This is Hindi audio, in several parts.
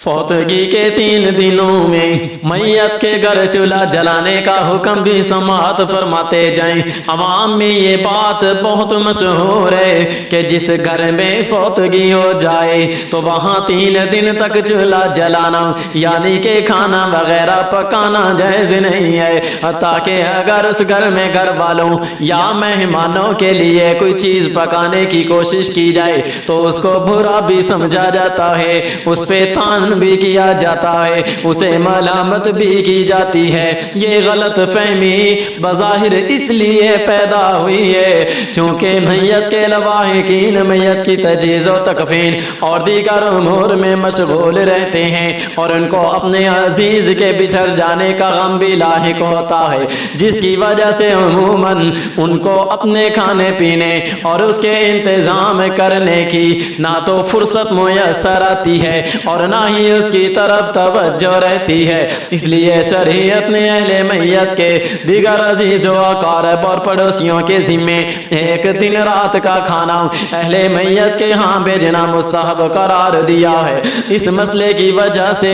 फौतगी के 3 दिनों में मैयत के घर चूल्हा जलाने का हुक्म भी समाअत फरमाते जाएं। अवाम में ये बात बहुत मशहूर है कि जिस घर में फौतगी हो जाए तो वहाँ 3 दिन तक चूल्हा जलाना यानी कि खाना वगैरह पकाना जायज़ नहीं है। ताकि अगर उस घर में घर वालों या मेहमानों के लिए कोई चीज़ पकाने की कोशिश की जाए तो उसको बुरा भी समझा जाता है, उस पे तान भी किया जाता है, उसे मलामत भी की जाती है। ये गलत फहमी बज़ाहिर इसलिए पैदा हुई है चूँकि मैयत के लवाहिकीन मैयत की तजहीज़ व तकफीन और दीगर उमूर में मशगूल रहते हैं और उनको अपने अजीज़ के बिछड़ जाने का गम भी लाहिक होता है, जिसकी वजह से अमूमन उनको अपने खाने पीने और उसके इंतज़ाम करने की ना तो फुर्सत मुयस्सर आती है और ना ही उसकी तरफ तवज्जो रहती है। इसलिए शरीयत ने अहले मैयत के दीगर अजीज़ व अक़ारब और पड़ोसियों के ज़िम्मे एक दिन रात का खाना अहले मैयत के यहाँ भेजना मुस्तहब करार दिया है। इस मसले की वजह से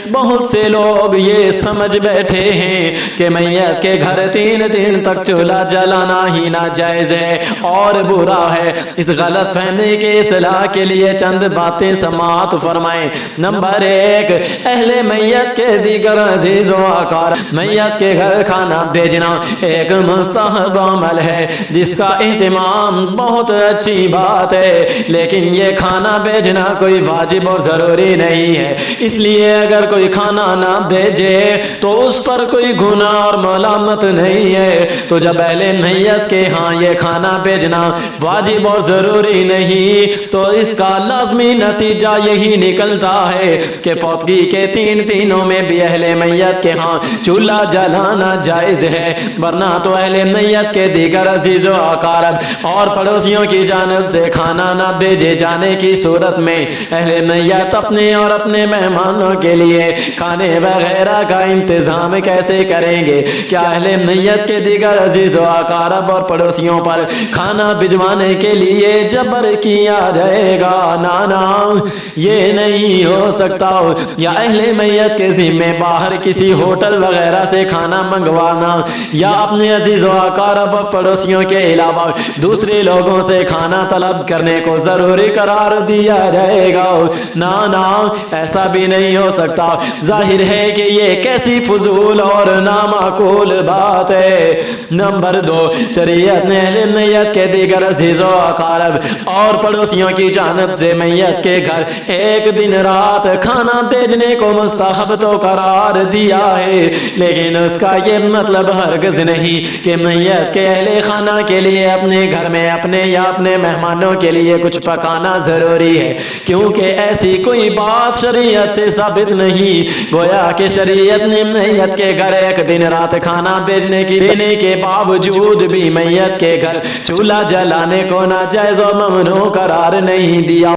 बहुत से लोग ये समझ बैठे हैं कि मैयत के घर 3 दिन तक चूल्हा जलाना ही नाजायज़ है और बुरा है। इस गलत फहमी के इस्लाह के लिए चंद बातें समाअत फरमाएं। नंबर 1, अहले मैयत के दीगर अजीज़ व अक़ारब मैयत के घर खाना भेजना एक मुस्तहब अमल है जिसका एहतिमाम बहुत अच्छी बात है, लेकिन ये खाना भेजना कोई वाजिब और ज़रूरी नहीं है। इसलिए अगर कोई खाना ना भेजे तो उस पर कोई गुनाह और मलामत नहीं है। तो जब अहले मैयत के हाँ ये खाना भेजना वाजिब और ज़रूरी नहीं तो इसका लाज़मी नतीजा यही निकलता है कि फौतगी के 3 दिनों में भी अहले मैयत के हाँ चूल्हा जलाना जायज़ है, वरना तो अहले मैयत के दीगर अजीज़ व अक़ारब और पड़ोसियों की जानिब से खाना ना भेजे जाने की सूरत में अहले मैयत अपने और अपने मेहमानों के लिए खाने वगैरह का इंतज़ाम कैसे करेंगे? क्या अहले मैयत के दीगर अजीज़ व अक़ारब और पड़ोसियों पर खाना भिजवाने के लिए जबर किया जाएगा? ना ना, ये नहीं हो सकता। या अहले मैयत के ज़िम्मे बाहर किसी होटल वगैरह से खाना मंगवाना या अपने अजीज़ व अक़ारब और पड़ोसियों के अलावा दूसरे लोगों से खाना तलब करने को ज़रूरी करार दिया जाएगा? ना ना, ऐसा भी नहीं हो सकता। जाहिर है कि ये कैसी फजूल और नामाकूल बात है। नंबर 2, शरीयत ने अहले मैयत के दीगर अजीज़ व अक़ारब और पड़ोसियों की जानिब से मैयत के घर एक दिन रात खाना भेजने को मुस्तहब तो करार दिया है, लेकिन उसका ये मतलब हरगिज़ नहीं कि मैयत के अहले खाना के लिए अपने घर में अपने या अपने मेहमानों के लिए कुछ पकाना ज़रूरी है, क्योंकि ऐसी कोई बात शरीयत से साबित नहीं। गोया कि शरीयत ने मैयत के घर एक दिन रात खाना भेजने की देने के बावजूद भी मैयत के घर चूल्हा जलाने को नाजायज़ और ममनू करार नहीं दिया।